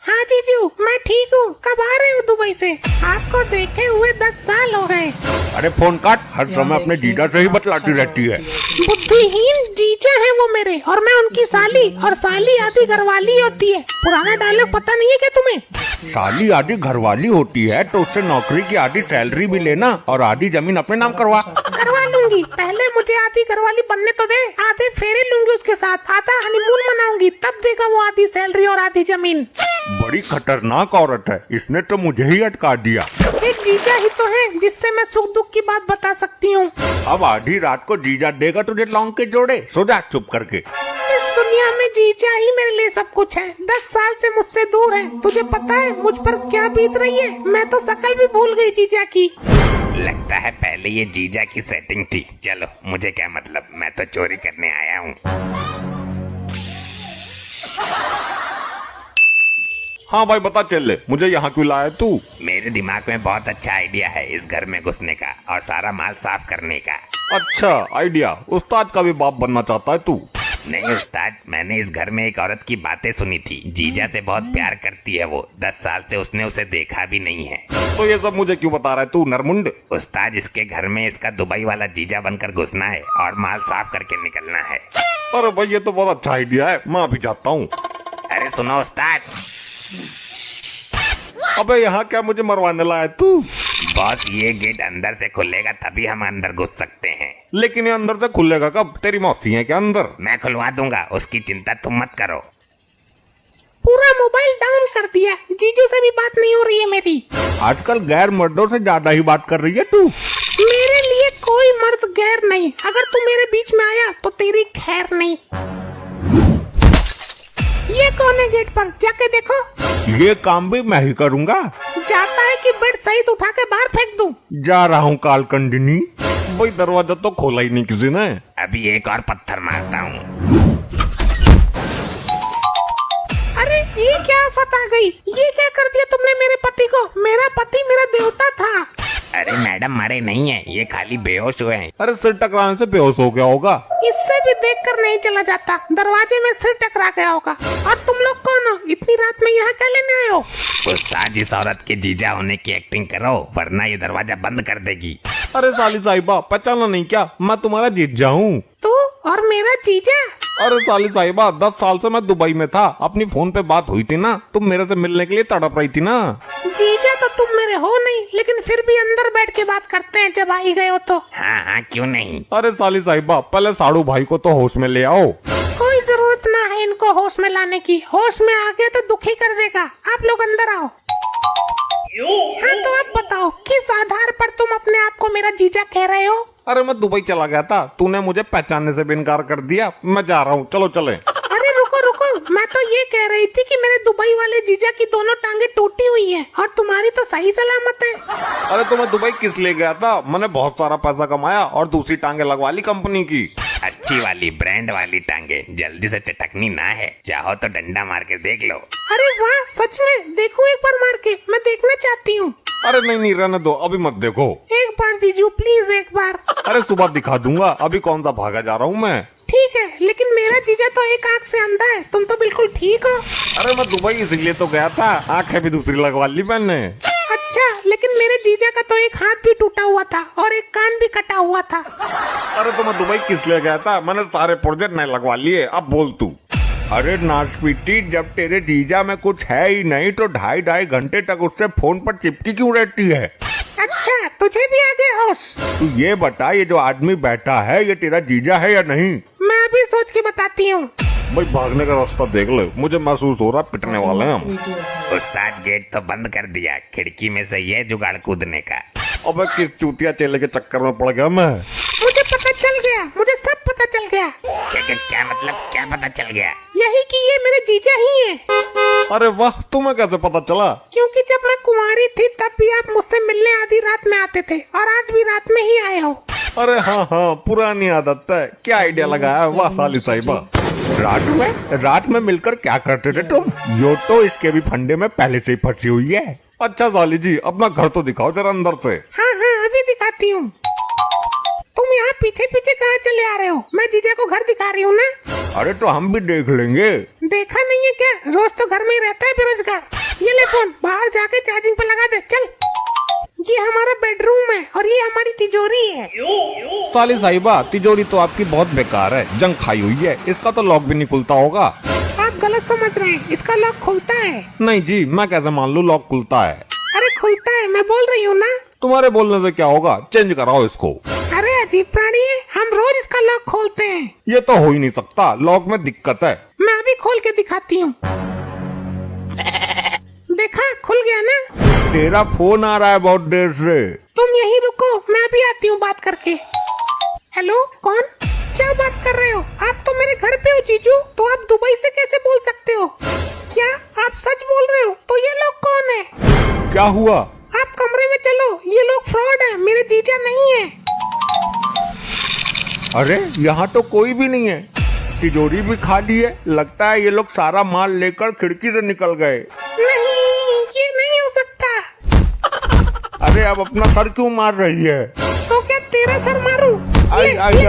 हाँ जीजू, मैं ठीक हूँ। कब आ रहे हो दुबई से? आपको देखे हुए 10 साल हो गए। अरे फोन काट, हर समय अपने जीजा से ही बतलाती रहती है। बुद्धिहीन जीजा है वो मेरे, और मैं उनकी साली, और साली आधी घरवाली होती है। पुराना डायलॉग पता नहीं है क्या तुम्हें? साली आधी घरवाली होती है तो उससे नौकरी की आधी सैलरी भी लेना और आधी जमीन अपने नाम करवा लूंगी। पहले मुझे आधी घरवाली बनने तो दे। आधे फेरे लूंगी उसके साथ, आधा हनीमून मनाऊंगी, तब देगा वो आधी सैलरी और आधी जमीन। बड़ी खतरनाक औरत है, इसने तो मुझे ही अटका दिया। एक जीजा ही तो है जिससे मैं सुख दुख की बात बता सकती हूँ। अब आधी रात को जीजा देगा तुझे लौंग के जोड़े, सो जा चुप करके। इस दुनिया में जीजा ही मेरे लिए सब कुछ है। 10 साल से मुझसे दूर है। तुझे पता है मुझ पर क्या बीत रही है? मैं तो शक्ल भी भूल गई जीजा की। लगता है पहले ये जीजा की सेटिंग थी। चलो मुझे क्या मतलब, मैं तो चोरी करने आया हूँ। हाँ भाई बता चल, मुझे यहाँ क्यों लाया तू? मेरे दिमाग में बहुत अच्छा आइडिया है इस घर में घुसने का और सारा माल साफ करने का। अच्छा आइडिया, उस्ताद का भी बाप बनना चाहता है तू? नहीं उस्ताद, मैंने इस घर में एक औरत की बातें सुनी थी। जीजा से बहुत प्यार करती है वो। 10 साल से उसने उसे देखा भी नहीं है। तो ये सब मुझे क्यों बता रहा है तू नरमुंड? उस्ताद, इसके घर में इसका दुबई वाला जीजा बनकर घुसना है और माल साफ करके निकलना है। अरे भाई ये तो बहुत अच्छा आइडिया है, मैं अभी जाता हूँ। अरे सुनो उस्ताद। अबे यहाँ क्या मुझे मरवाने लाया तू? बॉस, ये गेट अंदर से खुलेगा तभी हम अंदर घुस सकते हैं। लेकिन ये अंदर से खुलेगा कब? तेरी मौसी है क्या अंदर? मैं खुलवा दूंगा, उसकी चिंता तुम मत करो। पूरा मोबाइल डाउन कर दिया। जीजू से भी बात नहीं हो रही है मेरी। आजकल गैर मर्दों से ज्यादा ही बात कर रही है तू। मेरे लिए कोई मर्द गैर नहीं। अगर तू मेरे बीच में आया तो तेरी खैर नहीं। ये कौन है गेट पर? जाके देखो। ये काम भी मैं ही करूँगा। जाता है कि बेड सहित उठा के बाहर फेंक दूं? जा रहा हूँ कालकंडिनी। भाई दरवाजा तो खोला ही नहीं किसी ने। अभी एक और पत्थर मारता हूँ। अरे ये क्या आफत आ गई? ये क्या कर दिया तुमने मेरे पति को? मेरा पति मेरा देवता था। अरे मैडम मरे नहीं है, ये खाली बेहोश हुए हैं। अरे सिर टकराने से बेहोश हो गया होगा। इससे भी देखकर नहीं चला जाता। दरवाजे में सिर टकरा गया होगा। और तुम लोग कौन हो? इतनी रात में यहाँ क्या लेने आए हो? उस्ताद, इस औरत के जीजा होने की एक्टिंग करो वरना ये दरवाजा बंद कर देगी। अरे साली साहिबा, पहचाना नहीं क्या? मैं तुम्हारा जीजा हूँ। तू और मेरा जीजा? अरे साली साहिबा, 10 साल से मैं दुबई में था। अपनी फोन पे बात हुई थी ना, तुम मेरे से मिलने के लिए तड़प रही थी ना। जीजा तो तुम मेरे हो नहीं, लेकिन फिर भी अंदर बैठ के बात करते हैं जब आई गए हो तो। हाँ हाँ, क्यों नहीं। अरे साली साहिबा, पहले साड़ू भाई को तो होश में ले आओ। कोई जरूरत ना है इनको होश में लाने की। होश में आ गए तो दुखी कर देगा। आप लोग अंदर आओ। हाँ तो आप बताओ, किस आधार पर तुम अपने आप को मेरा जीजा कह रहे हो? अरे मैं दुबई चला गया था, तूने मुझे पहचानने से भी इनकार कर दिया। मैं जा रहा हूँ, चलो चले। अरे रुको रुको, मैं तो ये कह रही थी कि मेरे दुबई वाले जीजा की दोनों टांगे टूटी हुई हैं और तुम्हारी तो सही सलामत है। अरे तो मैं दुबई किस लिए गया था? मैंने बहुत सारा पैसा कमाया और दूसरी टांगे लगवा ली कंपनी की। अच्छी वाली ब्रांड वाली टांगे, जल्दी से चटकनी ना है। चाहो तो डंडा मार के देख लो। अरे वाह, सच में? देखो एक बार मार के, मैं देखना चाहती हूँ। अरे नहीं नहीं, रहने दो, अभी मत देखो। एक बार जीजू प्लीज, एक बार। अरे सुबह दिखा दूंगा, अभी कौन सा भागा जा रहा हूँ मैं। ठीक है, लेकिन मेरा जीजा तो एक आंख से अंधा है। तुम तो बिल्कुल ठीक हो। अरे मैं दुबई इसलिए तो गया था, आंखें भी दूसरी लगवा ली मैंने। अच्छा, लेकिन मेरे जीजा का तो एक हाथ भी टूटा हुआ था और एक कान भी कटा हुआ था। अरे तो मैं दुबई किस लिए गया था? मैंने सारे पुर्जे नए लगवा लिए। अब बोल तू। अरे नाचपीटी, जब तेरे जीजा में कुछ है ही नहीं तो 2.5 घंटे तक उससे फोन पर चिपकी क्यों रहती है? अच्छा, तुझे भी आ गया होश? तू ये बता, ये जो आदमी बैठा है ये तेरा जीजा है या नहीं? मैं अभी सोच के बताती हूँ। भाई भागने का रास्ता देख ले, मुझे महसूस हो रहा पिटने वाले हैं हम। उस्ताद, गेट तो बंद कर दिया, खिड़की में से ये जुगाड़ कूदने का। अबे किस चूतिया चेले के चक्कर में पड़ गया मैं। मुझे पता चल गया, मुझे सब पता चल गया। क्या मतलब, क्या पता चल गया? यही कि ये मेरे जीजा ही हैं। अरे वाह, तुम्हें कैसे पता चला? क्योंकि जब मैं कुंवारी थी तब भी आप मुझसे मिलने आधी रात में आते थे और आज भी रात में ही आए हो। अरे हाँ हाँ, पुरानी आदत है। क्या आइडिया लगाया, वाह साली साहिबा। रात में मिलकर क्या करते थे तुम? यो तो इसके भी फंडे में पहले से ही फंसी हुई है। अच्छा साली जी, अपना घर तो दिखाओ जरा अंदर से। हाँ हाँ, अभी दिखाती हूँ। तुम यहाँ पीछे पीछे कहाँ चले आ रहे हो? मैं जीजा को घर दिखा रही हूँ ना। अरे तो हम भी देख लेंगे। देखा नहीं है क्या, रोज तो घर में ही रहता है बेरोजगार। ये ले फोन, बाहर जाके चार्जिंग पे लगा दे, चल। ये हमारा बेडरूम है और ये हमारी तिजोरी है। साली साहिबा, तिजोरी तो आपकी बहुत बेकार है, जंग खाई हुई है, इसका तो लॉक भी नहीं खुलता होगा। आप गलत समझ रहे हैं, इसका लॉक खुलता है। नहीं जी, मैं कैसे मान लूं लॉक खुलता है? अरे खुलता है, मैं बोल रही हूँ ना। तुम्हारे बोलने से क्या होगा, चेंज कराओ इसको। अरे अजीब प्राणी है, हम रोज इसका लॉक खोलते हैं। ये तो हो ही नहीं सकता, लॉक में दिक्कत है। मैं अभी खोल के दिखाती हूँ। देखा, खुल गया ना। तेरा फोन आ रहा है बहुत देर से। तुम यहीं रुको, मैं अभी आती हूँ बात करके। हेलो, कौन? क्या बात कर रहे हो? आप तो मेरे घर पे हो जीजू, तो आप दुबई से कैसे बोल सकते हो? क्या आप सच बोल रहे हो? तो ये लोग कौन है? क्या हुआ? आप कमरे में चलो, ये लोग फ्रॉड है, मेरे जीजा नहीं है। अरे यहाँ तो कोई भी नहीं है, तिजोरी भी खाली है, लगता है ये लोग सारा माल लेकर खिड़की से निकल गए। नहीं, ये नहीं हो सकता। अरे अब अपना सर क्यों मार रही है? तो क्या तेरा सर मारूं? आई, आई,